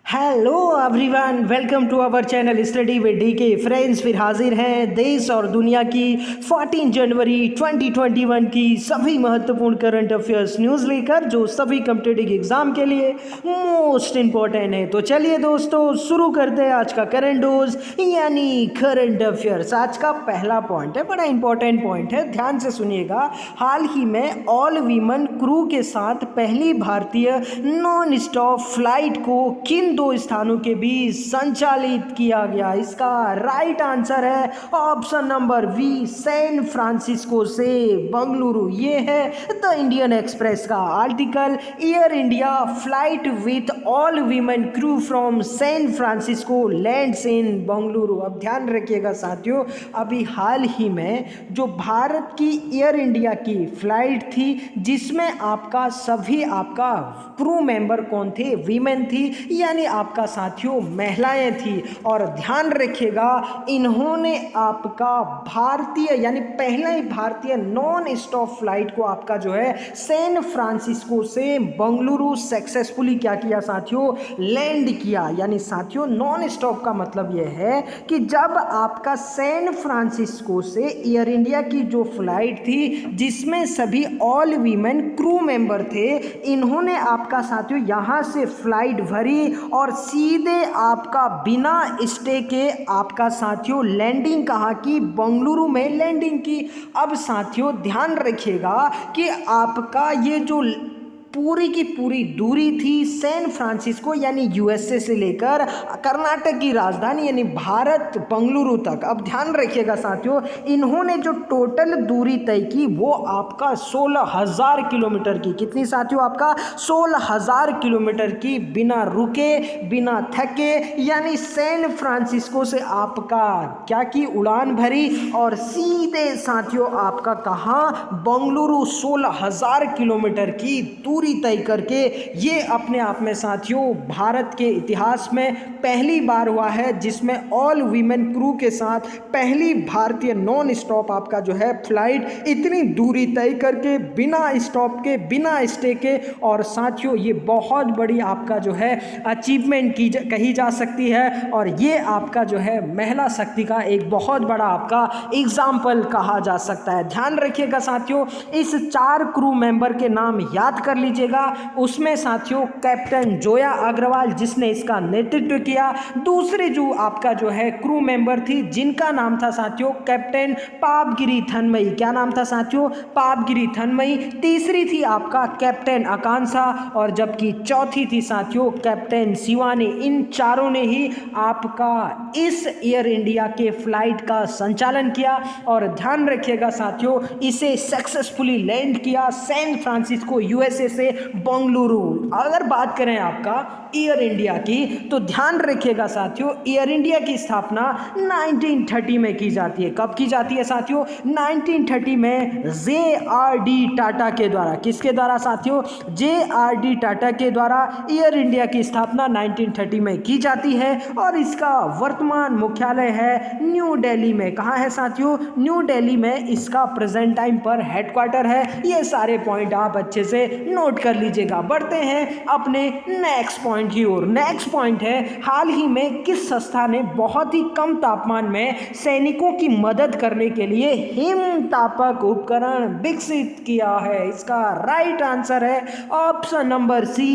Hello everyone, welcome to our channel study with DK. Friends, फिर हाजिर हैं देश और दुनिया की 14 जनवरी 2021 की सभी महत्वपूर्ण करंट अफेयर्स न्यूज़ लेकर, जो सभी कॉम्पिटिटिव एग्जाम के लिए मोस्ट इम्पोर्टेंट है। तो चलिए दोस्तों, शुरू करते हैं आज का करंट डोज यानी करंट अफेयर्स। आज का पहला पॉइंट है, बड़ा इंपॉर्टेंट पॉइंट है, ध्यान से सुनिएगा। हाल ही में ऑल वीमेन क्रू के साथ पहली भारतीय नॉन स्टॉप फ्लाइट को किन दो स्थानों के बीच संचालित किया गया? इसका राइट आंसर है option number B, San Francisco से बंगलुरु। ये है द इंडियन एक्सप्रेस का article. Air India flight with all women crew from San Francisco lands in Bengaluru. अब ध्यान रखिएगा साथियों, अभी हाल ही में जो भारत की एयर इंडिया की फ्लाइट थी, जिसमें आपका सभी आपका क्रू मेंबर कौन थे? वीमेन थी, यानी आपका साथियों महिलाएं थी। और ध्यान रखिएगा, इन्होंने आपका भारतीय यानी पहला ही भारतीय नॉन स्टॉप फ्लाइट को आपका जो है सैन फ्रांसिस्को से बंगलुरु सक्सेसफुली क्या किया साथियों? लैंड किया। यानी साथियों, नॉन स्टॉप का मतलब यह है कि जब आपका सैन फ्रांसिस्को से एयर इंडिया की जो फ्लाइट थी, जिसमें सभी ऑल वीमेन क्रू मेंबर थे, इन्होंने आपका साथियों यहां से फ्लाइट भरी और सीधे आपका बिना स्टे के आपका साथियों लैंडिंग कहाँ की? बंगलुरु में लैंडिंग की। अब साथियों ध्यान रखिएगा कि आपका ये जो पूरी की पूरी दूरी थी सैन फ्रांसिस्को यानी यूएसए से लेकर कर्नाटक की राजधानी यानी भारत बंगलुरु तक। अब ध्यान रखिएगा साथियों, इन्होंने जो टोटल दूरी तय की वो आपका 16,000 किलोमीटर की। कितनी साथियों? आपका 16,000 किलोमीटर की, बिना रुके बिना थके। यानी सैन फ्रांसिस्को से आपका क्या की? उड़ान भरी और सीधे साथियों आपका कहाँ? बंगलुरु 16,000 किलोमीटर की दूरी तय करके। ये अपने आप में साथियों भारत के इतिहास में पहली बार हुआ है जिसमें ऑल वीमेन क्रू के साथ पहली भारतीय नॉन स्टॉप आपका जो है फ्लाइट इतनी दूरी तय करके, बिना स्टॉप के बिना स्टे के। और साथियों ये बहुत बड़ी आपका जो है अचीवमेंट कही जा सकती है, और ये आपका जो है महिला शक्ति का एक बहुत बड़ा आपका एग्जाम्पल कहा जा सकता है। ध्यान रखिएगा साथियों, इस 4 क्रू मेंबर के नाम याद कर लीजिएगा। उसमें साथियों कैप्टन जोया अग्रवाल, जिसने इसका नेतृत्व किया। दूसरी जो आपका जो है क्रू मेंबर थी, जिनका नाम था साथियों कैप्टन पापगिरी थनमई। क्या नाम था साथियों? पापगिरी थनमई। तीसरी थी आपका कैप्टन आकांक्षा, और जबकि चौथी थी साथियों कैप्टन शिवानी। इन चारों ने ही आपका इस एयर इंडिया के फ्लाइट का संचालन किया। और ध्यान रखिएगा साथियों, इसे सक्सेसफुली लैंड किया सैन फ्रांसिस्को यूएसए से बंगलुरु। अगर बात करें आपका एयर इंडिया की, तो ध्यान रखिएगा साथियों, एयर इंडिया की स्थापना 1930 में की जाती है। कब की जाती है साथियों? 1930 में जे.आर.डी. टाटा के द्वारा। किसके द्वारा साथियों? जे.आर.डी. टाटा के द्वारा एयर इंडिया की स्थापना 1930 में की जाती है। और इसका वर्तमान मुख्यालय है न्यू दिल्ली में। कहाँ है साथियों? न्यू दिल्ली में इसका प्रेजेंट टाइम पर हेडक्वार्टर है। ये सारे पॉइंट आप अच्छे से नोट कर लीजिएगा। बढ़ते हैं अपने नेक्स्ट पॉइंट की ओर। नेक्स्ट पॉइंट है, हाल ही में किस संस्था ने बहुत ही कम तापमान में सैनिकों की मदद करने के लिए हिमतापक उपकरण विकसित किया है? इसका राइट आंसर है ऑप्शन नंबर सी,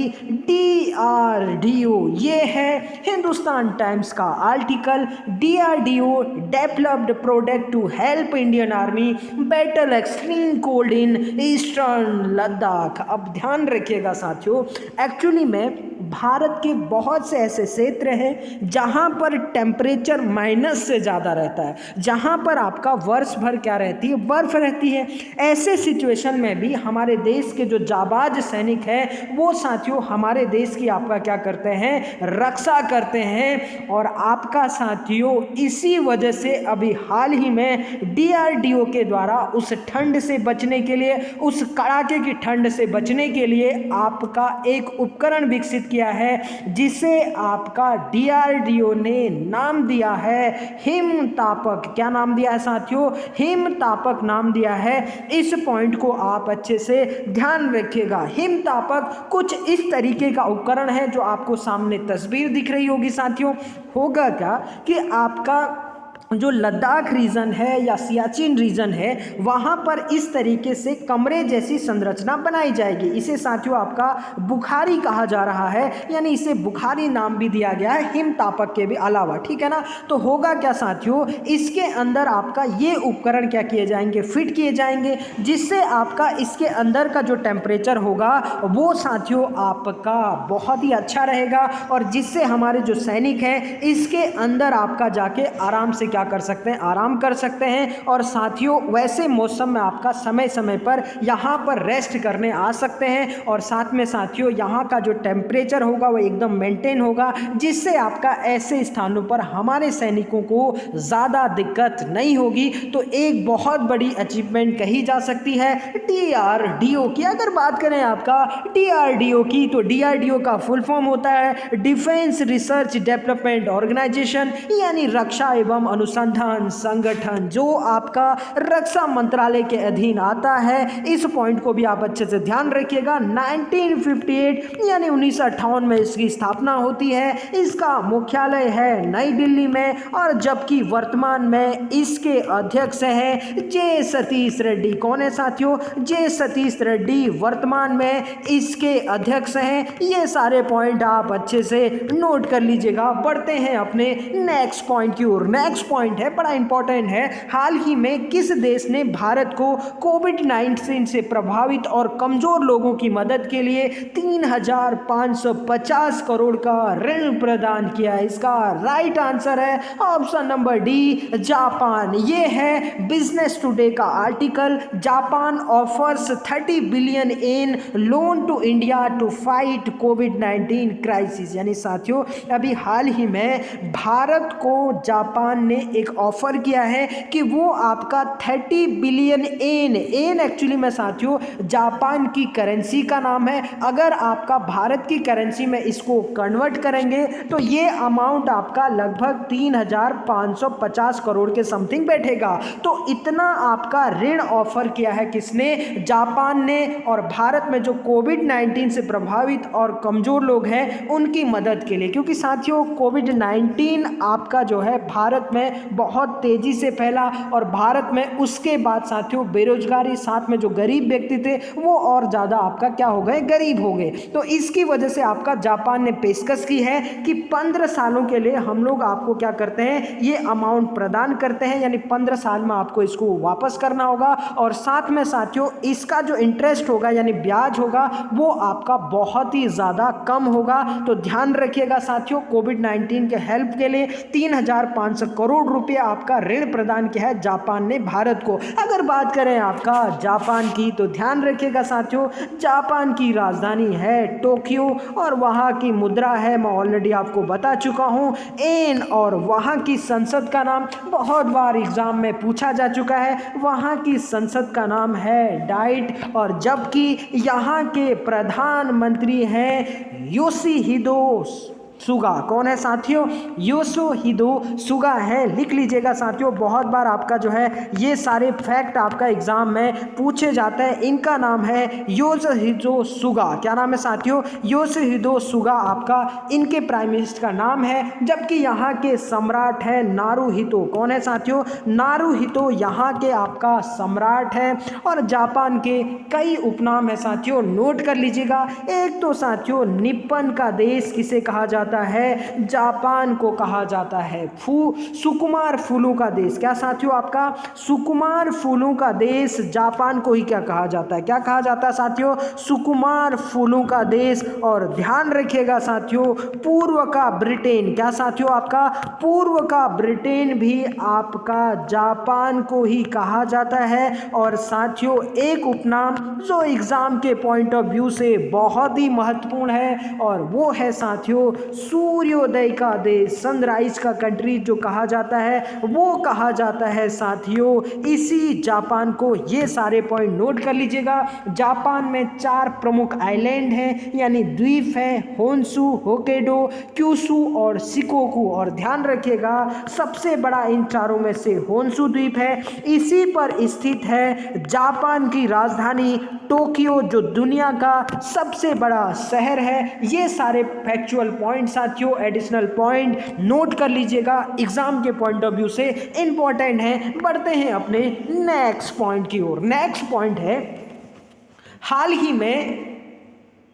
DRDO। ये है हिंदुस्तान टाइम्स का article. DRDO developed product to help Indian army battle extreme cold in eastern Ladakh. अब ध्यान रखिएगा साथियों, एक्चुअली में भारत के बहुत से ऐसे क्षेत्र हैं जहां पर टेम्परेचर माइनस से ज़्यादा रहता है, जहां पर आपका वर्ष भर क्या रहती है? बर्फ रहती है। ऐसे सिचुएशन में भी हमारे देश के जो जाबाज सैनिक हैं, वो साथियों हमारे देश की आपका क्या करते हैं? रक्षा करते हैं। और आपका साथियों इसी वजह से अभी हाल ही में DRDO के द्वारा उस ठंड से बचने के लिए, उस कड़ाके की ठंड से बचने के लिए आपका एक उपकरण विकसित किया किया है, जिसे आपका DRDO ने नाम दिया है हिमतापक। क्या नाम दिया है साथियों? हिमतापक नाम दिया है। इस पॉइंट को आप अच्छे से ध्यान रखिएगा। हिमतापक कुछ इस तरीके का उपकरण है जो आपको सामने तस्वीर दिख रही होगी साथियों। होगा क्या कि आपका जो लद्दाख रीजन है या सियाचिन रीजन है, वहाँ पर इस तरीके से कमरे जैसी संरचना बनाई जाएगी। इसे साथियों आपका बुखारी कहा जा रहा है, यानी इसे बुखारी नाम भी दिया गया है हिमतापक के भी अलावा, ठीक है ना। तो होगा क्या साथियों, इसके अंदर आपका ये उपकरण क्या किए जाएंगे, फिट किए जाएंगे, जिससे आपका इसके अंदर का जो टेम्परेचर होगा वो साथियों आपका बहुत ही अच्छा रहेगा, और जिससे हमारे जो सैनिक हैं इसके अंदर आपका जाके आराम से क्या कर सकते हैं, आराम कर सकते हैं। और साथियों वैसे मौसम में आपका समय समय पर यहाँ पर रेस्ट करने आ सकते हैं, और साथ में साथियों यहाँ का जो टेम्परेचर होगा वो एकदम मेंटेन होगा, जिससे आपका ऐसे स्थानों पर हमारे सैनिकों को ज़्यादा दिक्कत नहीं होगी। तो एक बहुत बड़ी अचीवमेंट कही जा सकती है DRDO की। अगर बात करें आपका DRDO की, तो DRDO का फुल फॉर्म होता है डिफेंस रिसर्च डेवलपमेंट ऑर्गेनाइजेशन, यानी रक्षा एवं अनुसंधान संगठन, जो आपका रक्षा मंत्रालय के अधीन आता है। इस पॉइंट को भी आप अच्छे से ध्यान रखिएगा। 1958 यानी 1958 में इसकी स्थापना होती है। इसका मुख्यालय है नई दिल्ली में, और जबकि वर्तमान में इसके अध्यक्ष हैं जे सतीश रेड्डी। कौन है साथियों? जे सतीश रेड्डी वर्तमान में इसके अध्यक्ष हैं। ये सारे पॉइंट आप अच्छे से नोट कर लीजिएगा। बढ़ते हैं अपने नेक्स्ट पॉइंट की ओर। नेक्स्ट पॉइंट है, बड़ा इंपॉर्टेंट है। हाल ही में किस देश ने भारत को कोविड-19 से प्रभावित और कमजोर लोगों की मदद के लिए 3,550 करोड़ का ऋण प्रदान किया? इसका राइट आंसर है ऑप्शन नंबर डी, जापान। ये है बिजनेस टुडे का article. Japan offers 30 billion in loan to India to fight कोविड-19 क्राइसिस। यानी साथियों अभी हाल ही में भारत को जापान ने एक ऑफर किया है कि वो आपका 30 बिलियन एन एक्चुअली में साथियों जापान की करेंसी का नाम है। अगर आपका भारत की करेंसी में इसको कन्वर्ट करेंगे तो ये अमाउंट आपका लगभग 3,550 करोड़ के समथिंग बैठेगा। तो इतना आपका ऋण ऑफर किया है किसने? जापान ने। और भारत में जो कोविड-19 से प्रभावित और कमजोर लोग हैं उनकी मदद के लिए, क्योंकि साथियों कोविड-19 आपका जो है भारत में बहुत तेजी से फैला, और भारत में उसके बाद साथियों बेरोजगारी, साथ में जो गरीब व्यक्ति थे वो और ज़्यादा आपका क्या हो गए, गरीब हो गए। तो इसकी वजह से आपका जापान ने पेशकश की है कि 15 सालों के लिए हम लोग आपको क्या करते हैं, ये अमाउंट प्रदान करते हैं, यानी 15 साल में आपको इसको वापस करना होगा। और साथ में साथियों इसका जो इंटरेस्ट होगा यानी ब्याज होगा वो आपका बहुत ही ज़्यादा कम होगा। तो ध्यान रखिएगा साथियों, कोविड-19 के हेल्प के लिए 3,500 करोड़ रुपए आपका ऋण प्रदान किया है जापान ने भारत को। अगर बात करें आपका जापान की, तो ध्यान रखिएगा साथियों जापान की राजधानी है टोक्यो, और वहाँ की मुद्रा है, मैं ऑलरेडी आपको बता चुका हूँ, एन। और वहाँ की संसद का नाम बहुत बार एग्जाम में पूछा जा चुका है, वहाँ की संसद का नाम है डाइट। और जबकि यहाँ के प्रधानमंत्री हैं योशिहिदे सुगा। कौन है साथियों? योशिहिदे सुगा है। लिख लीजिएगा साथियों, बहुत बार आपका जो है ये सारे फैक्ट आपका एग्जाम में पूछे जाते हैं। इनका नाम है योशिहिदे सुगा। क्या नाम है साथियों? योशिहिदे सुगा आपका इनके प्राइम मिनिस्टर का नाम है। जबकि यहाँ के सम्राट है नारुहितो। कौन है साथियों? नारुहितो यहाँ के आपका सम्राट है। और जापान के कई उपनाम है साथियों, नोट कर लीजिएगा। एक तो साथियों निप्पन का देश किसे कहा जाता है? जापान को कहा जाता है। सुकुमार फूलों का देश। क्या साथियों आपका? सुकुमार फूलों का देश जापान को ही क्या कहा जाता है? क्या कहा जाता है साथियों? सुकुमार फूलों का देश। और ध्यान रखिएगा साथियों पूर्व का ब्रिटेन। क्या साथियों आपका? पूर्व का ब्रिटेन भी आपका जापान को ही कहा जाता है। और साथियों एक उपनाम जो एग्जाम के पॉइंट ऑफ व्यू से बहुत ही महत्वपूर्ण है, और वो है साथियों सूर्योदय का देश, सनराइज का कंट्री जो कहा जाता है वो कहा जाता है साथियों इसी जापान को। ये सारे पॉइंट नोट कर लीजिएगा। जापान में 4 प्रमुख आइलैंड हैं यानी द्वीप हैं, होन्शु, होक्काइडो, क्यूशु और शिकोकू। और ध्यान रखिएगा सबसे बड़ा इन चारों में से होन्शु द्वीप है। इसी पर स्थित है जापान की राजधानी टोक्यो जो दुनिया का सबसे बड़ा शहर है। ये सारे फैक्चुअल पॉइंट साथियों, एडिशनल पॉइंट नोट कर लीजिएगा, एग्जाम के पॉइंट ऑफ व्यू से इंपॉर्टेंट है। बढ़ते हैं अपने नेक्स्ट पॉइंट की ओर। नेक्स्ट पॉइंट है हाल ही में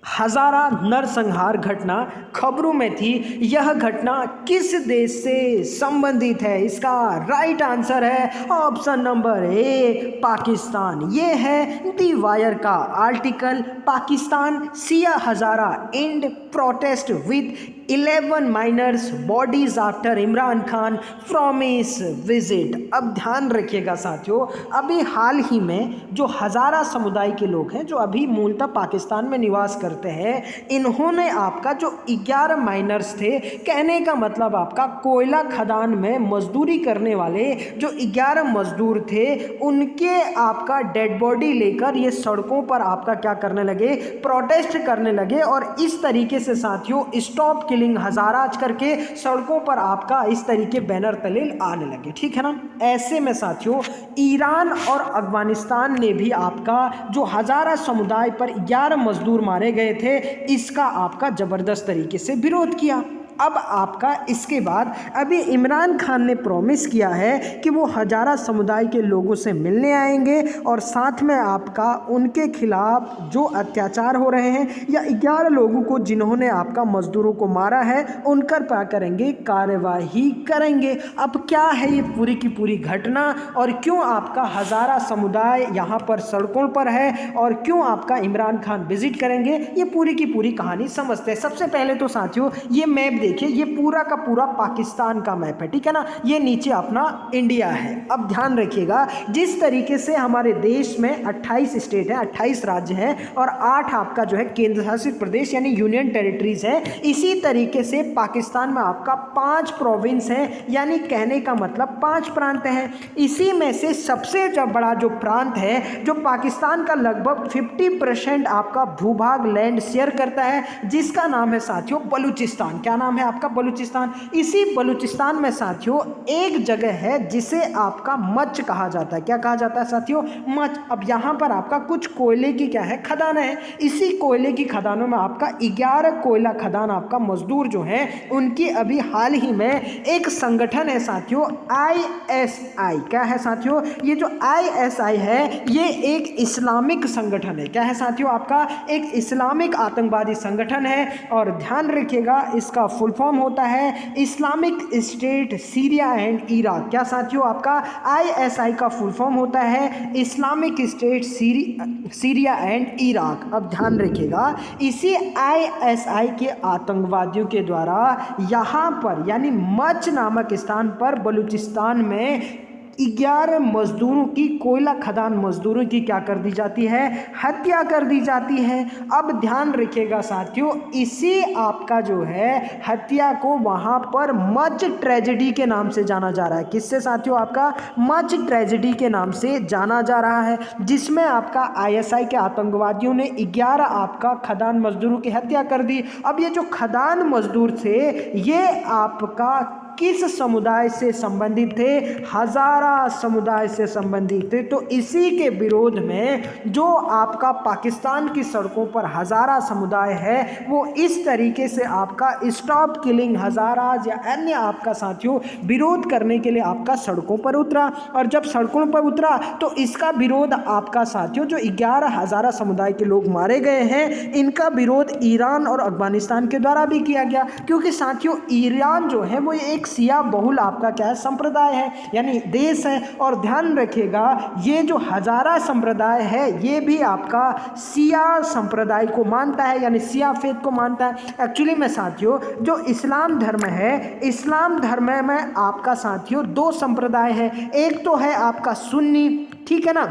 हजारा नरसंहार घटना खबरों में थी। यह घटना किस देश से संबंधित है? इसका राइट आंसर है ऑप्शन नंबर ए, पाकिस्तान। ये है दी वायर का article, Pakistan Shia Hazara end protest with 11 miners bodies after Imran Khan from his visit. अब ध्यान रखिएगा साथियों, अभी हाल ही में जो हजारा समुदाय के लोग हैं जो अभी मूलतः पाकिस्तान में निवास करते हैं, इन्होंने आपका जो 11 माइनर्स थे, कहने का मतलब आपका कोयला खदान में मजदूरी करने वाले जो 11 मजदूर थे, उनके आपका डेड बॉडी लेकर ये सड़कों पर आपका क्या करने लगे, प्रोटेस्ट करने लगे। और इस तरीके से साथियों स्टॉप किलिंग हजाराज करके सड़कों पर आपका इस तरीके बैनर तले आने लगे, ठीक है ना। ऐसे में साथियों ईरान और अफगानिस्तान ने भी आपका जो हजारा समुदाय पर 11 मजदूर मारे गए थे, इसका आपका जबरदस्त तरीके से विरोध किया। अब आपका इसके बाद अभी इमरान खान ने प्रॉमिस किया है कि वो हजारा समुदाय के लोगों से मिलने आएंगे और साथ में आपका उनके खिलाफ जो अत्याचार हो रहे हैं या 11 लोगों को जिन्होंने आपका मजदूरों को मारा है उन पर क्या करेंगे, कार्यवाही करेंगे। अब क्या है ये पूरी की पूरी घटना और क्यों आपका हजारा समुदाय यहाँ पर सड़कों पर है और क्यों आपका इमरान खान विजिट करेंगे, ये पूरी की पूरी कहानी समझते हैं। सबसे पहले तो साथियों ये मैप देखिए, ये पूरा का पूरा पाकिस्तान का मैप है, ठीक है ना। ये नीचे अपना इंडिया है। अब ध्यान रखिएगा जिस तरीके से हमारे देश में 28 स्टेट है, 28 राज्य हैं और 8 आपका जो है केंद्र शासित प्रदेश यानी यूनियन टेरिटरीज है, इसी तरीके से पाकिस्तान में आपका 5 प्रोविंस है यानी कहने का मतलब 5 प्रांत हैं। इसी में से सबसे जो बड़ा जो प्रांत है जो पाकिस्तान का लगभग 50% आपका भूभाग लैंड शेयर करता है, जिसका नाम है साथियों बलूचिस्तान। क्या नाम है आपका? बलूचिस्तान। इसी बलूचिस्तान में साथियों एक जगह है जिसे आपका मच कहा जाता है। क्या कहा जाता है साथियों? मच। अब यहाँ पर आपका कुछ कोयले की क्या है, खदान है। इसी कोयले की खदानों में आपका 11 कोयला खदान आपका मजदूर जो हैं उनकी अभी हाल ही में एक संगठन है साथियों ISI। क्या है साथियों? ये जो ISI है ये एक इस्लामिक संगठन है। क्या है साथियों? आपका एक इस्लामिक आतंकवादी संगठन है। और ध्यान रखिएगा इसका फुल फॉर्म होता है Islamic state Syria and Iraq. क्या साथियों? आपका ISI का फुल फॉर्म होता है Islamic state Syria and Iraq. अब ध्यान रखिएगा इसी ISI के आतंकवादियों के द्वारा यहाँ पर यानी मच नामक स्थान पर बलूचिस्तान में 11 मजदूरों की, कोयला खदान मजदूरों की क्या कर दी जाती है, हत्या कर दी जाती है। अब ध्यान रखिएगा साथियों इसी आपका जो है हत्या को वहाँ पर मच ट्रेजेडी के नाम से जाना जा रहा है। किससे साथियों? आपका मच ट्रेजेडी के नाम से जाना जा रहा है, जिसमें आपका ISI के आतंकवादियों ने 11 आपका खदान मजदूरों की हत्या कर दी। अब ये जो खदान मजदूर थे ये आपका किस समुदाय से संबंधित थे? हजारा समुदाय से संबंधित थे। तो इसी के विरोध में जो आपका पाकिस्तान की सड़कों पर हजारा समुदाय है वो इस तरीके से आपका स्टॉप किलिंग हजाराज या अन्य आपका साथियों विरोध करने के लिए आपका सड़कों पर उतरा। और जब सड़कों पर उतरा तो इसका विरोध आपका साथियों जो 11 हजारा समुदाय के लोग मारे गए हैं इनका विरोध ईरान और अफगानिस्तान के द्वारा भी किया गया, क्योंकि साथियों ईरान जो है वो एक सिया बहुल आपका क्या है, संप्रदाय है यानी देश है। और ध्यान रखिएगा ये जो हजारा संप्रदाय है ये भी आपका सिया संप्रदाय को मानता है यानी सिया फेथ को मानता है। एक्चुअली में साथियों जो इस्लाम धर्म है, इस्लाम धर्म में आपका साथियों 2 संप्रदाय है। एक तो है आपका सुन्नी, ठीक है ना,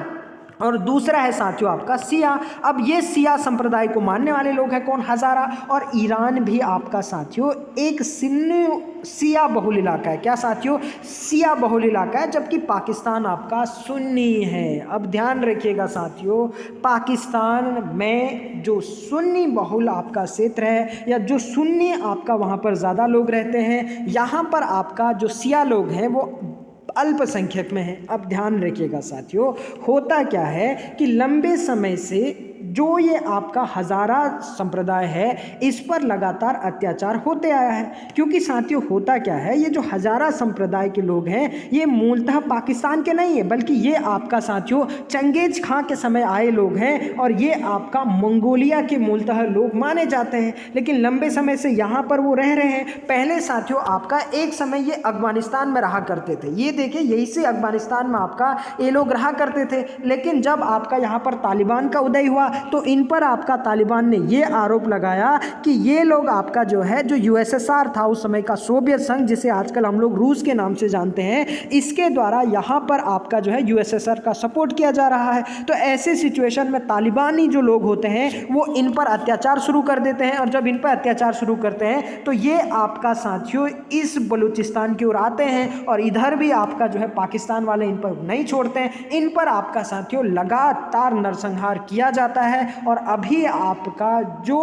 और दूसरा है साथियों आपका सिया। अब ये सिया संप्रदाय को मानने वाले लोग हैं कौन? हज़ारा। और ईरान भी आपका साथियों एक सिन्नी सिया बहुल इलाका है। क्या साथियों? सिया बहुल इलाका है, जबकि पाकिस्तान आपका सुन्नी है। अब ध्यान रखिएगा साथियों, पाकिस्तान में जो सुन्नी बहुल आपका क्षेत्र है या जो सुन्नी आपका वहाँ पर ज़्यादा लोग रहते हैं, यहाँ पर आपका जो सिया लोग हैं वो अल्पसंख्यक में है। अब ध्यान रखिएगा साथियों, होता क्या है कि लंबे समय से जो ये आपका हज़ारा संप्रदाय है इस पर लगातार अत्याचार होते आया है। क्योंकि साथियों होता क्या है, ये जो हज़ारा संप्रदाय के लोग हैं ये मूलतः पाकिस्तान के नहीं है, बल्कि ये आपका साथियों चंगेज खां के समय आए लोग हैं और ये आपका मंगोलिया के मूलतः लोग माने जाते हैं। लेकिन लंबे समय से यहाँ पर वो रह रहे हैं। पहले साथियों आपका एक समय ये अफगानिस्तान में रहा करते थे। ये देखिए यही से अफगानिस्तान में आपका ये लोग रहा करते थे। लेकिन जब आपका यहाँ पर तालिबान का उदय हुआ तो इन पर आपका तालिबान ने ये आरोप लगाया कि ये लोग आपका जो है जो यूएसएसआर था उस समय का सोवियत संघ, जिसे आजकल हम लोग रूस के नाम से जानते हैं, इसके द्वारा यहाँ पर आपका जो है यूएसएसआर का सपोर्ट किया जा रहा है। तो ऐसे सिचुएशन में तालिबानी जो लोग होते हैं वो इन पर अत्याचार शुरू कर देते हैं। और जब इन पर अत्याचार शुरू करते हैं तो ये आपका साथियों इस बलूचिस्तान की ओर आते हैं और इधर भी आपका जो है पाकिस्तान वाले इन पर नहीं छोड़ते हैं। इन पर आपका साथियों लगातार नरसंहार किया जाता है। और अभी आपका जो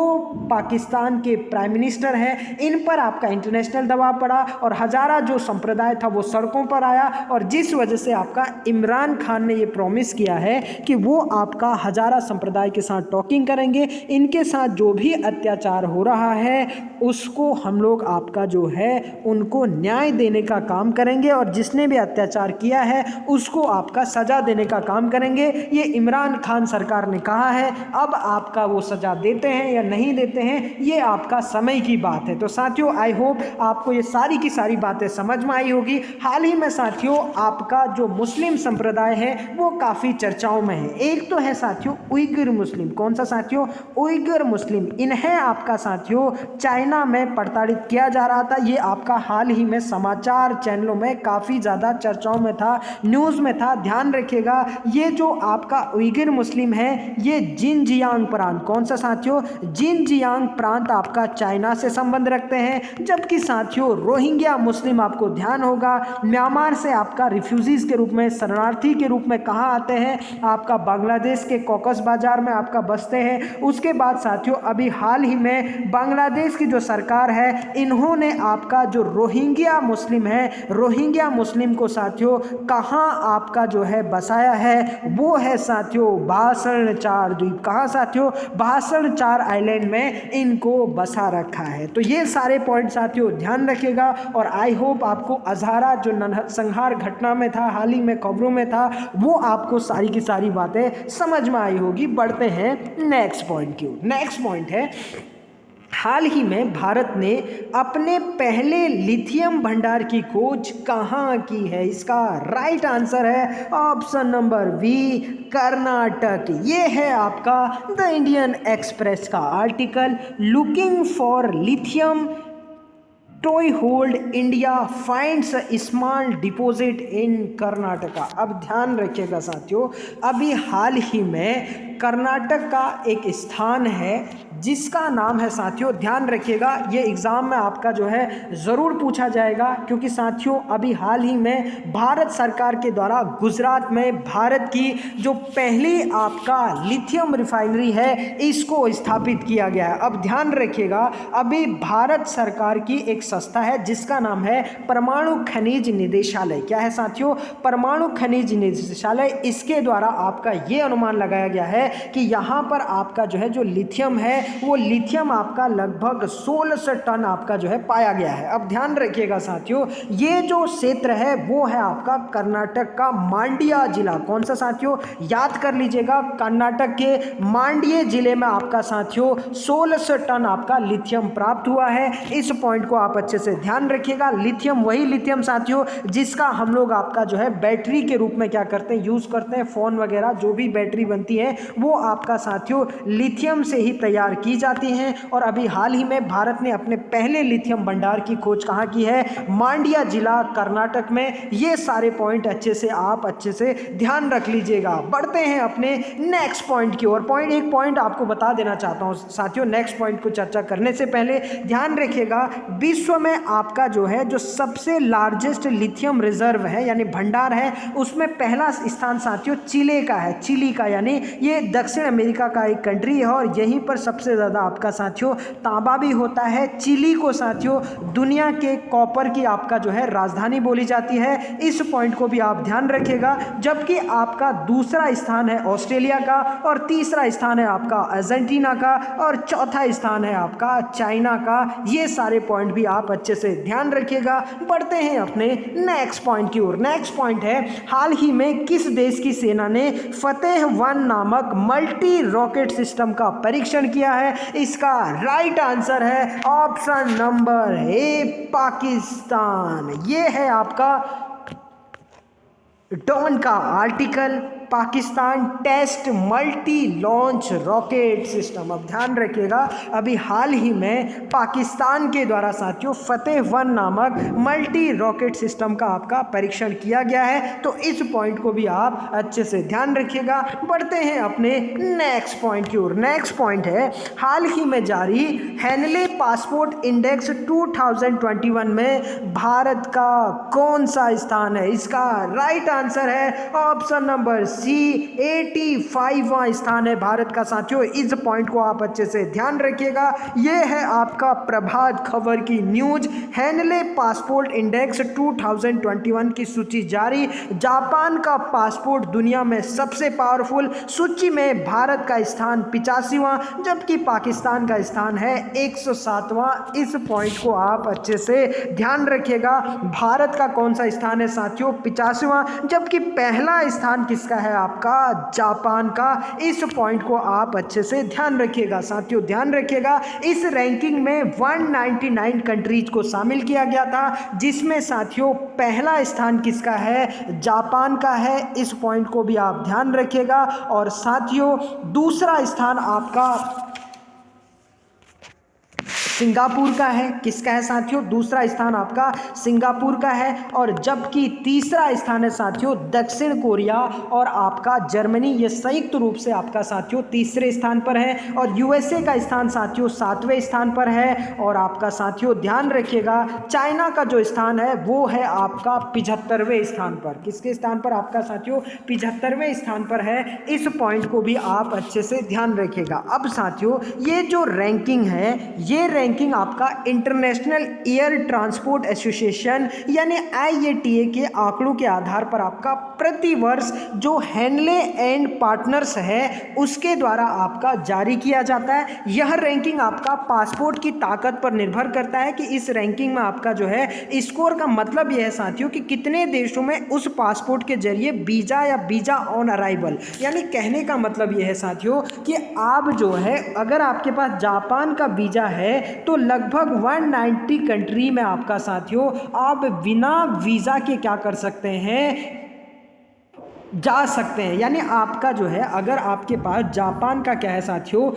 पाकिस्तान के प्राइम मिनिस्टर हैं इन पर आपका इंटरनेशनल दबाव पड़ा और हज़ारा जो संप्रदाय था वो सड़कों पर आया। और जिस वजह से आपका इमरान खान ने ये प्रॉमिस किया है कि वो आपका हज़ारा संप्रदाय के साथ टॉकिंग करेंगे, इनके साथ जो भी अत्याचार हो रहा है उसको हम लोग आपका जो है उनको न्याय देने का काम करेंगे और जिसने भी अत्याचार किया है उसको आपका सज़ा देने का काम करेंगे। ये इमरान खान सरकार ने कहा है। अब आपका वो सज़ा देते हैं या नहीं देते हैं ये आपका समय की बात है। तो साथियों आई होप आपको ये सारी की सारी बातें समझ में आई होगी। हाल ही में साथियों आपका जो मुस्लिम संप्रदाय है वो काफ़ी चर्चाओं में है। एक तो है साथियों उइगर मुस्लिम। कौन सा साथियों? उइगर मुस्लिम। इन्हें आपका साथियों चाइना में प्रताड़ित किया जा रहा था। ये आपका हाल ही में समाचार चैनलों में काफ़ी ज़्यादा चर्चाओं में था, न्यूज़ में था। ध्यान रखिएगा ये जो आपका उइगर मुस्लिम है ये जिनजियांग प्रांत, कौन सा साथियों? जिनजियांग प्रांत आपका चाइना से संबंध रखते हैं। जबकि साथियों रोहिंग्या मुस्लिम आपको ध्यान होगा म्यांमार से आपका रिफ्यूजीज के रूप में, शरणार्थी के रूप में कहाँ आते हैं? आपका बांग्लादेश के कॉकस बाजार में आपका बसते हैं। उसके बाद साथियों अभी हाल ही में बांग्लादेश की जो सरकार है इन्होंने आपका जो रोहिंग्या मुस्लिम है, रोहिंग्या मुस्लिम को साथियों कहाँ आपका जो है बसाया है? वो है साथियों भाषण 4 द्वीप। कहाँ साथियों? भाषण 4 आइलैंड में इनको बसा रखा है। तो ये सारे पॉइंट साथियों ध्यान रखिएगा और आई होप आपको हज़ारा जो संहार घटना में था, हाल ही में खबरों में था, वो आपको सारी की सारी बातें समझ में आई होगी। बढ़ते हैं नेक्स्ट पॉइंट की ओर। नेक्स्ट पॉइंट है हाल ही में भारत ने अपने पहले लिथियम भंडार की खोज कहाँ की है? इसका राइट आंसर है ऑप्शन नंबर बी, कर्नाटक। ये है आपका द इंडियन एक्सप्रेस का आर्टिकल, लुकिंग फॉर लिथियम टोई hold India finds small deposit in Karnataka. अब ध्यान रखिएगा साथियों, अभी हाल ही में कर्नाटक का एक स्थान है जिसका नाम है साथियों, ध्यान रखिएगा ये एग्ज़ाम में आपका जो है ज़रूर पूछा जाएगा, क्योंकि साथियों अभी हाल ही में भारत सरकार के द्वारा गुजरात में भारत की जो पहली आपका लिथियम रिफाइनरी है इसको स्थापित किया गया है। अब ध्यान रखिएगा अभी भारत सरकार की एक संस्था है जिसका नाम है परमाणु खनिज निदेशालय। क्या है साथियों? परमाणु खनिज निदेशालय। इसके द्वारा आपका ये अनुमान लगाया गया है कि यहाँ पर आपका जो है जो लिथियम है वो लिथियम आपका लगभग 1600 टन आपका जो है पाया गया है। अब ध्यान रखिएगा साथियों ये जो क्षेत्र है वो है आपका कर्नाटक का मांड्या जिला। कौन सा साथियों? याद कर लीजिएगा, कर्नाटक के मांड्या जिले में आपका साथियों 1600 टन आपका लिथियम प्राप्त हुआ है। इस पॉइंट को आप अच्छे से ध्यान रखिएगा। लिथियम वही लिथियम साथियों जिसका हम लोग आपका जो है बैटरी के रूप में क्या करते हैं? यूज़ करते हैं। फ़ोन वगैरह जो भी बैटरी बनती है वो आपका साथियों लिथियम से ही तैयार की जाती हैं। और अभी हाल ही में भारत ने अपने पहले लिथियम भंडार की खोज कहाँ की है? मांड्या जिला कर्नाटक में। ये सारे पॉइंट अच्छे से ध्यान रख लीजिएगा। बढ़ते हैं अपने नेक्स्ट पॉइंट की ओर। एक पॉइंट आपको बता देना चाहता हूँ साथियों, नेक्स्ट पॉइंट को चर्चा करने से पहले ध्यान रखिएगा, विश्व में आपका जो सबसे लार्जेस्ट लिथियम रिजर्व है यानी भंडार है, उसमें पहला स्थान साथियों चिली का है। चिली का यानी ये दक्षिण अमेरिका का एक कंट्री है और यहीं पर सबसे ज़्यादा आपका साथियों तांबा भी होता है। चिली को साथियों दुनिया के कॉपर की आपका राजधानी बोली जाती है। इस पॉइंट को भी आप ध्यान रखिएगा। जबकि आपका दूसरा स्थान है ऑस्ट्रेलिया का और तीसरा स्थान है आपका अर्जेंटीना का और चौथा स्थान है आपका चाइना का। ये सारे पॉइंट भी आप अच्छे से ध्यान रखिएगा। बढ़ते हैं अपने नेक्स्ट पॉइंट की ओर। नेक्स्ट पॉइंट है, हाल ही में किस देश की सेना ने फतेह-1 नामक मल्टी रॉकेट सिस्टम का परीक्षण किया है? इसका राइट आंसर है ऑप्शन नंबर ए, पाकिस्तान। ये है आपका डॉन का article, Pakistan test multi launch rocket system. अब ध्यान रखिएगा, अभी हाल ही में पाकिस्तान के द्वारा साथियों फतेह-1 नामक मल्टी रॉकेट सिस्टम का आपका परीक्षण किया गया है। तो इस पॉइंट को भी आप अच्छे से ध्यान रखिएगा। बढ़ते हैं अपने नेक्स्ट पॉइंट की ओर। नेक्स्ट पॉइंट है, हाल ही में जारी हेनले पासपोर्ट इंडेक्स 2021 में भारत का कौन सा स्थान है? इसका राइट आंसर है ऑप्शन नंबर सी, 85वां स्थान है भारत का साथियों। इस पॉइंट को आप अच्छे से ध्यान रखिएगा। यह है आपका प्रभात खबर की न्यूज। हेनले पासपोर्ट इंडेक्स 2021 की सूची जारी। जापान का पासपोर्ट दुनिया में सबसे पावरफुल, सूची में भारत का स्थान 85वां जबकि पाकिस्तान का स्थान है 107वां। इस पॉइंट को आप अच्छे से ध्यान रखिएगा। भारत का कौन सा स्थान है साथियों? 85वां, जबकि पहला स्थान किसका है? आपका जापान का। इस पॉइंट को आप अच्छे से ध्यान रखिएगा साथियों, ध्यान रखिएगा। इस रैंकिंग में 199 कंट्रीज को शामिल किया गया था, जिसमें साथियों पहला स्थान किसका है? जापान का है। इस पॉइंट को भी आप ध्यान रखिएगा। और साथियों दूसरा स्थान आपका सिंगापुर का है। किसका है साथियों? दूसरा स्थान आपका सिंगापुर का है। और जबकि तीसरा स्थान है साथियों दक्षिण कोरिया और आपका जर्मनी। ये संयुक्त रूप से आपका साथियों तीसरे स्थान पर है। और यूएसए का स्थान साथियों 7वें स्थान पर है। और आपका साथियों ध्यान रखिएगा, चाइना का जो स्थान है वो है आपका 75वें स्थान पर। किसके स्थान पर? आपका साथियों 75वें स्थान पर है। इस पॉइंट को भी आप अच्छे से ध्यान रखिएगा। अब साथियों ये जो रैंकिंग है, ये रैंकिंग आपका इंटरनेशनल एयर ट्रांसपोर्ट एसोसिएशन यानी IATA के आंकड़ों के आधार पर आपका प्रति वर्ष जो हेनले एंड पार्टनर्स है उसके द्वारा आपका जारी किया जाता है। यह रैंकिंग आपका पासपोर्ट की ताकत पर निर्भर करता है कि इस रैंकिंग में आपका स्कोर का मतलब यह है साथियों कि कितने देशों में उस पासपोर्ट के जरिए वीजा या वीजा ऑन अराइवल, यानी कहने का मतलब यह है साथियों कि आप अगर आपके पास जापान का वीजा है तो लगभग 190 कंट्री में आपका साथियों आप बिना वीज़ा के क्या कर सकते हैं? जा सकते हैं। यानी आपका अगर आपके पास जापान का क्या है साथियों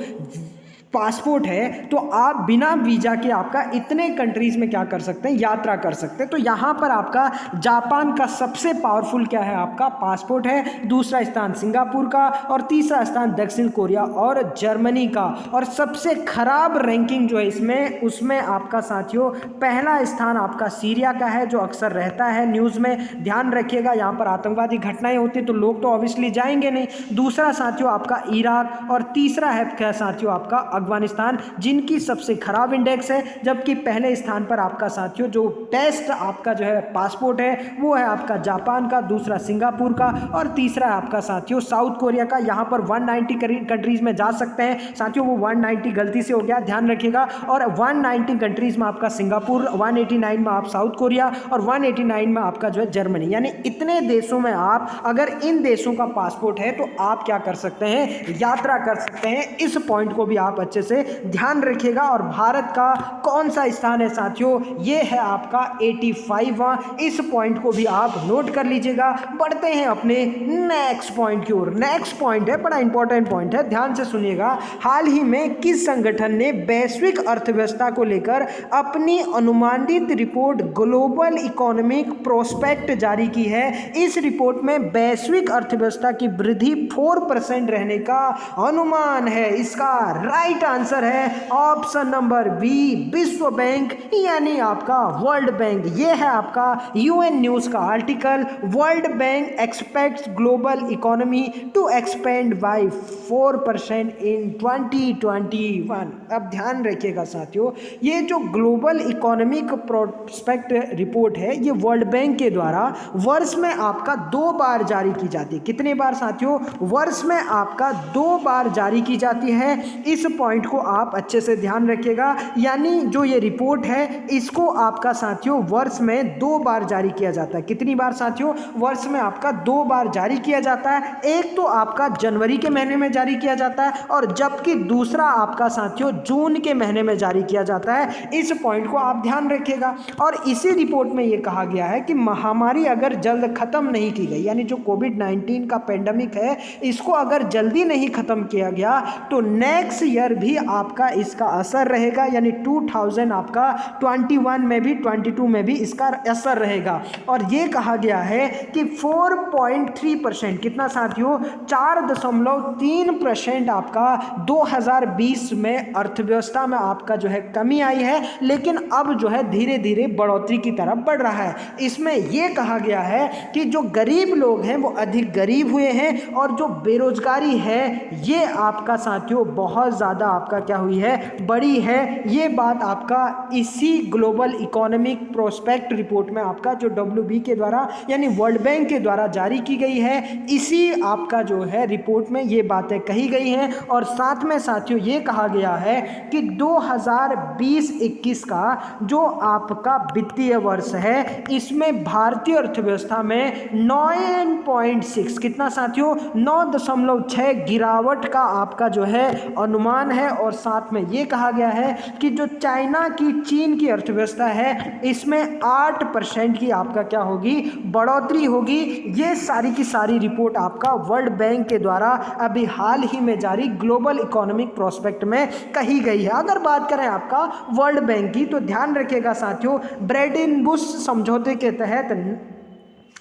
पासपोर्ट है तो आप बिना वीज़ा के आपका इतने कंट्रीज़ में क्या कर सकते हैं? यात्रा कर सकते हैं। तो यहाँ पर आपका जापान का सबसे पावरफुल क्या है? आपका पासपोर्ट है। दूसरा स्थान सिंगापुर का और तीसरा स्थान दक्षिण कोरिया और जर्मनी का। और सबसे खराब रैंकिंग इसमें उसमें आपका साथियों पहला स्थान आपका सीरिया का है, जो अक्सर रहता है न्यूज़ में। ध्यान रखिएगा, यहाँ पर आतंकवादी घटनाएं होती तो लोग तो ऑब्वियसली जाएंगे नहीं। दूसरा साथियों आपका इराक और तीसरा है क्या साथियों आपका अफगानिस्तान, जिनकी सबसे खराब इंडेक्स है। जबकि पहले स्थान पर आपका साथियों जो टेस्ट आपका पासपोर्ट है वो है आपका जापान का, दूसरा सिंगापुर का और तीसरा है आपका साथियों साउथ कोरिया का। यहाँ पर 190 कंट्रीज में जा सकते हैं साथियों, वो 190 गलती से हो गया, ध्यान रखिएगा। और 190 कंट्रीज में आपका सिंगापुर, 189 में आप साउथ कोरिया और 189 में आपका जर्मनी। यानी इतने देशों में आप अगर इन देशों का पासपोर्ट है तो आप क्या कर सकते हैं? यात्रा कर सकते हैं। इस पॉइंट को भी आप अच्छे से ध्यान रखिएगा। और भारत का कौन सा स्थान है साथियों, ये है आपका 85वां। इस पॉइंट को भी आप नोट कर लीजिएगा। बढ़ते हैं अपने नेक्स्ट पॉइंट की ओर। नेक्स्ट पॉइंट है, बड़ा इंपॉर्टेंट पॉइंट है, ध्यान से सुनिएगा। हाल ही में किस संगठन ने वैश्विक अर्थव्यवस्था को लेकर अपनी अनुमानित रिपोर्ट ग्लोबल इकोनॉमिक प्रोस्पेक्ट जारी की है? इस रिपोर्ट में वैश्विक अर्थव्यवस्था की वृद्धि 4% रहने का अनुमान है। इसका राइट आंसर है ऑप्शन नंबर बी, विश्व बैंक यानी आपका वर्ल्ड बैंक। ये है आपका यूएन न्यूज का article. World Bank expects global economy to expand by 4% in 2021। अब ध्यान रखिएगा साथियों, ये जो ग्लोबल इकोनॉमिक प्रोस्पेक्ट रिपोर्ट है, ये वर्ल्ड बैंक के द्वारा वर्ष में आपका 2 बार जारी की जाती है। कितने बार साथियों? वर्ष में आपका 2 बार जारी की जाती है। इस पॉइंट को आप अच्छे से ध्यान रखिएगा। यानी जो ये रिपोर्ट है, इसको आपका साथियों वर्ष में 2 बार जारी किया जाता है। कितनी बार साथियों? वर्ष में आपका 2 बार जारी किया जाता है। एक तो आपका जनवरी के महीने में जारी किया जाता है, और जबकि दूसरा आपका साथियों जून के महीने में जारी किया जाता है। इस पॉइंट को आप ध्यान रखिएगा। और इसी रिपोर्ट में यह कहा गया है कि महामारी अगर जल्द खत्म नहीं की गई, यानी जो कोविड-19 का पेंडेमिक है, इसको अगर जल्दी नहीं खत्म किया गया तो नेक्स्ट ईयर भी आपका इसका असर रहेगा। यानी 2021 में भी 22 में भी इसका असर रहेगा। और ये कहा गया है कि 4.3%, कितना साथियों? 4.3% आपका 2020 में अर्थव्यवस्था में आपका जो है कमी आई है, लेकिन अब जो है धीरे धीरे बढ़ोतरी की तरफ बढ़ रहा है। इसमें यह कहा गया है कि जो गरीब लोग हैं वो अधिक गरीब हुए हैं, और जो बेरोजगारी है ये आपका साथियों बहुत ज़्यादा आपका क्या हुई है, बड़ी है। ये बात आपका इसी ग्लोबल इकोनॉमिक प्रोस्पेक्ट रिपोर्ट में आपका जो WB के द्वारा यानी वर्ल्ड बैंक के द्वारा जारी की गई है, इसी आपका जो है रिपोर्ट में ये बातें कही गई हैं। और साथ में साथियों ये कहा गया है कि 2020-21 का जो आपका वित्तीय वर्ष है, इसमें भारतीय अर्थव्यवस्था में 9.6, कितना साथियों? 9.6 गिरावट का आपका जो है अनुमान है। और साथ में ये कहा गया है कि जो चाइना की, चीन की अर्थव्यवस्था है, इसमें 8% की आपका क्या होगी, बढ़ोतरी होगी। ये सारी की सारी रिपोर्ट आपका वर्ल्ड बैंक के द्वारा अभी हाल ही में जारी ग्लोबल इकोनॉमिक प्रोस्पेक्ट में कही गई है। अगर बात करें आपका वर्ल्ड बैंक की, तो ध्यान रखिएगा साथियों, ब्रेटन वुड्स समझौते के तहत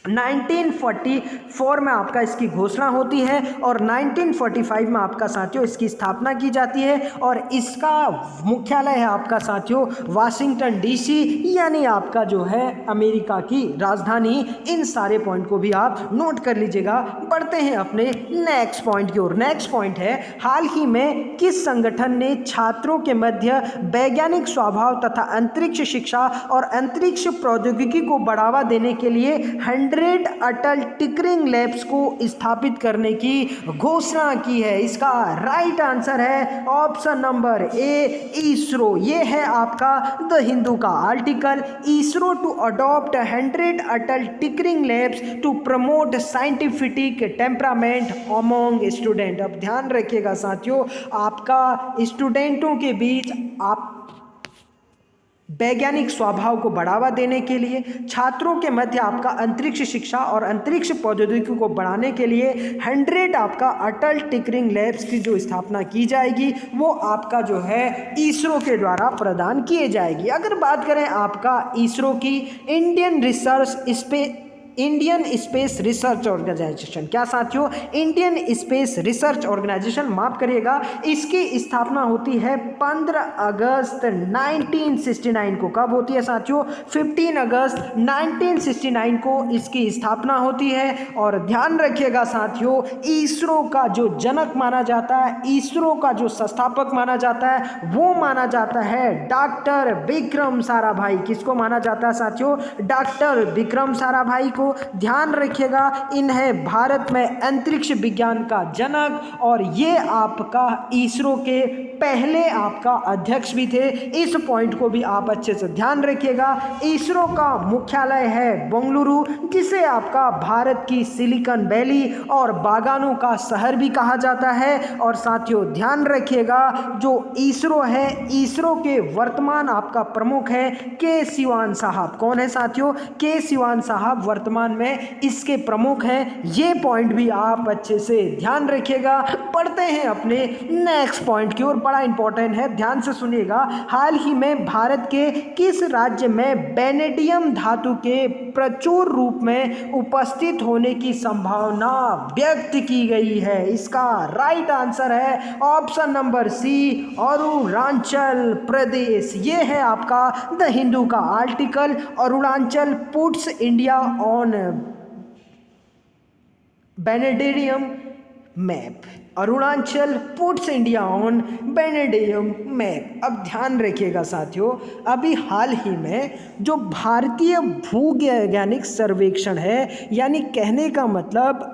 1944 में आपका इसकी घोषणा होती है, और 1945 में आपका साथियों इसकी स्थापना की जाती है। और इसका मुख्यालय है आपका साथियों वाशिंगटन DC, यानी आपका जो है अमेरिका की राजधानी। इन सारे पॉइंट को भी आप नोट कर लीजिएगा। बढ़ते हैं अपने नेक्स्ट पॉइंट की ओर। नेक्स्ट पॉइंट है, हाल ही में किस संगठन ने छात्रों के मध्य वैज्ञानिक स्वभाव तथा अंतरिक्ष शिक्षा और अंतरिक्ष प्रौद्योगिकी को बढ़ावा देने के लिए 100 अटल टिकरिंग लैब्स को स्थापित करने की घोषणा की है? इसका राइट आंसर है ऑप्शन नंबर ए, इसरो। ये है आपका द हिंदू का article. ISRO to adopt 100 Atal tinkering labs to promote scientific temperament among student. अब ध्यान रखिएगा साथियों, आपका स्टूडेंटों के बीच आप वैज्ञानिक स्वभाव को बढ़ावा देने के लिए, छात्रों के मध्य आपका अंतरिक्ष शिक्षा और अंतरिक्ष प्रौद्योगिकी को बढ़ाने के लिए 100 आपका अटल टिकरिंग लैब्स की जो स्थापना की जाएगी, वो आपका जो है इसरो के द्वारा प्रदान किए जाएगी। अगर बात करें आपका इसरो की, इंडियन स्पेस रिसर्च ऑर्गेनाइजेशन, क्या साथियों? इंडियन स्पेस रिसर्च ऑर्गेनाइजेशन, माफ करिएगा, इसकी स्थापना होती है 15 अगस्त 1969 को। कब होती है साथियों? 15 अगस्त 1969 को इसकी स्थापना होती है। और ध्यान रखिएगा साथियों, इसरो का जो जनक माना जाता है, इसरो का जो संस्थापक माना जाता है, वो माना जाता है डॉक्टर विक्रम साराभाई। किसको माना जाता है साथियों? डॉक्टर विक्रम साराभाई को। को ध्यान रखिएगा, इन्हें भारत में अंतरिक्ष विज्ञान का जनक और ये आपका इसरो के पहले आपका अध्यक्ष भी थे। इस पॉइंट को भी आप अच्छे से ध्यान रखिएगा। इसरो का मुख्यालय है बेंगलुरु, जिसे आपका भारत की सिलिकॉन वैली और बागानों का शहर भी कहा जाता है। और साथियों ध्यान रखिएगा, जो इसरो है, इसरो के वर्तमान आपका प्रमुख है के सिवान साहब। कौन है साथियों? के सिवान साहब वर्तमान में इसके प्रमुख हैं। ये पॉइंट भी आप अच्छे से ध्यान रखिएगा। पढ़ते हैं अपने नेक्स्ट पॉइंट की ओर, बड़ा इंपॉर्टेंट है, ध्यान से सुनिएगा। हाल ही में भारत के किस राज्य में वेनेडियम धातु के प्रचुर रूप में उपस्थित होने की संभावना व्यक्त की गई है? इसका राइट आंसर है ऑप्शन नंबर सी, अरुणाचल प्रदेश। ये है आपका द हिंदू का article, Arunachal puts India on vanadium map. Arunachal puts India on vanadium map. अब ध्यान रखिएगा साथियों, अभी हाल ही में जो भारतीय भूवैज्ञानिक सर्वेक्षण है, यानी कहने का मतलब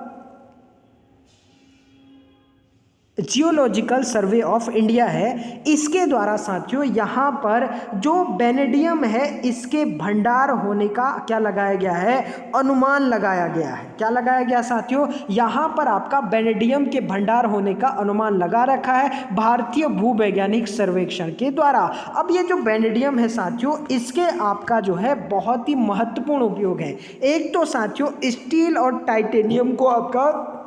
जियोलॉजिकल सर्वे ऑफ इंडिया है, इसके द्वारा साथियों यहाँ पर जो वेनेडियम है इसके भंडार होने का क्या लगाया गया है? अनुमान लगाया गया है। क्या लगाया गया साथियों? यहाँ पर आपका वेनेडियम के भंडार होने का अनुमान लगा रखा है भारतीय भूवैज्ञानिक सर्वेक्षण के द्वारा। अब ये जो वेनेडियम है साथियों, इसके आपका जो है बहुत ही महत्वपूर्ण उपयोग है। एक तो साथियों स्टील और टाइटेनियम को आपका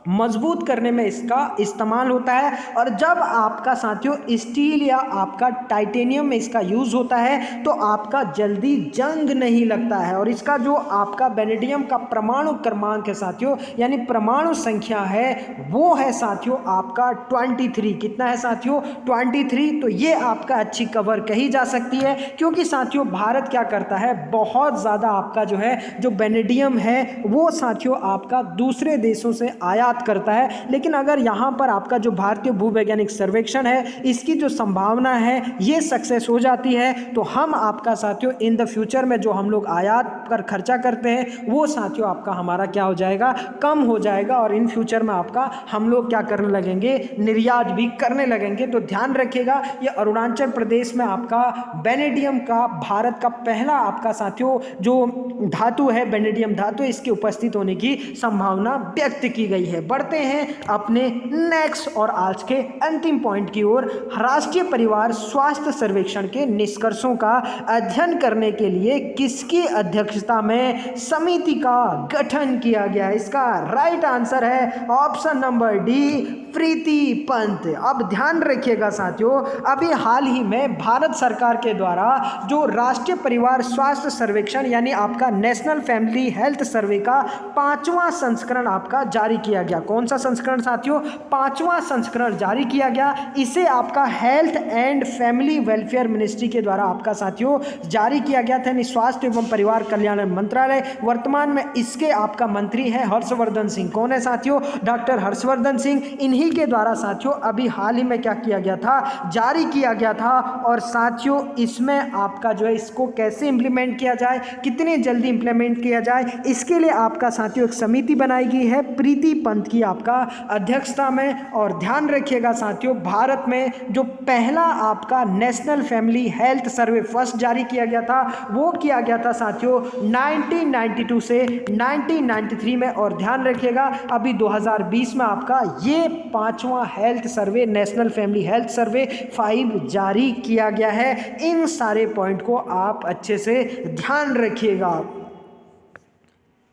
मजबूत करने में इसका इस्तेमाल होता है, और जब आपका साथियों स्टील या आपका टाइटेनियम में इसका यूज़ होता है तो आपका जल्दी जंग नहीं लगता है। और इसका जो आपका वेनेडियम का परमाणु क्रमांक है साथियों, यानी परमाणु संख्या है, वो है साथियों आपका 23। कितना है साथियों? 23। तो ये आपका अच्छी कवर कही जा सकती है, क्योंकि साथियों भारत क्या करता है, बहुत ज़्यादा आपका जो है जो वेनेडियम है वो साथियों आपका दूसरे देशों से आयात करता है। लेकिन अगर यहाँ पर आपका जो भारतीय भूवैज्ञानिक सर्वेक्षण है इसकी जो संभावना है ये सक्सेस हो जाती है, तो हम आपका साथियों इन द फ्यूचर में जो हम लोग आयात पर खर्चा करते हैं वो साथियों आपका हमारा क्या हो जाएगा? कम हो जाएगा। और इन फ्यूचर में आपका हम लोग क्या करने लगेंगे? निर्यात भी करने लगेंगे। तो ध्यान रखिएगा, ये अरुणाचल प्रदेश में आपका वेनेडियम का भारत का पहला आपका साथियों जो धातु है, वेनेडियम धातु, इसके उपस्थित होने की संभावना व्यक्त की गई है। बढ़ते हैं अपने नेक्स्ट और आज के अंतिम पॉइंट की ओर। राष्ट्रीय परिवार स्वास्थ्य सर्वेक्षण के निष्कर्षों का अध्ययन करने के लिए किसकी अध्यक्षता में समिति का गठन किया गया? इसका राइट आंसर है ऑप्शन नंबर डी, प्रीति पंत। अब ध्यान रखिएगा साथियों, अभी हाल ही में भारत सरकार के द्वारा जो राष्ट्रीय परिवार स्वास्थ्य सर्वेक्षण यानी आपका नेशनल फैमिली हेल्थ सर्वे का 5वां संस्करण आपका जारी किया गया। कौन सा संस्करण साथियों? 5वां संस्करण जारी किया गया। इसे आपका health and family welfare ministry के द्वारा आपका साथियों जारी किया गया था, यानी स्वास्थ्य एवं परिवार कल्याण मंत्रालय। वर्तमान में इसके आपका मंत्री है हर्षवर्धन सिंह। कौन है साथियों? डॉक्टर हर्षवर्धन सिंह। इन्हीं के द्वारा साथियों अभी हाल ही में क्या किया गया था? जारी किया गया था। और साथियों इसमें आपका जो है इसको कैसे इंप्लीमेंट किया जाए, कितने जल्दी इंप्लीमेंट किया जाए, इसके लिए आपका साथियों एक समिति बनाई गई है प्रीति पंत की आपका अध्यक्षता में। और ध्यान रखिएगा साथियों, भारत में जो पहला आपका नेशनल फैमिली हेल्थ सर्वे फर्स्ट जारी किया गया था वो किया गया था साथियों 1992 से 1993 में। और ध्यान रखिएगा अभी 2020 में आपका ये 5वां health survey national family health survey 5 जारी किया गया है। इन सारे पॉइंट को आप अच्छे से ध्यान रखिएगा।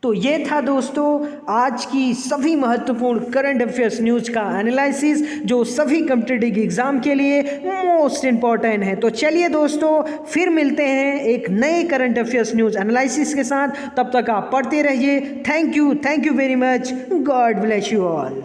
तो ये था दोस्तों आज की सभी महत्वपूर्ण करंट अफेयर्स न्यूज़ का एनालिसिस, जो सभी कॉम्पिटिटिव एग्जाम के लिए मोस्ट इंपॉर्टेंट है। तो चलिए दोस्तों फिर मिलते हैं एक नए करंट अफेयर्स न्यूज़ एनालिसिस के साथ। तब तक आप पढ़ते रहिए। Thank you very much. God bless you all.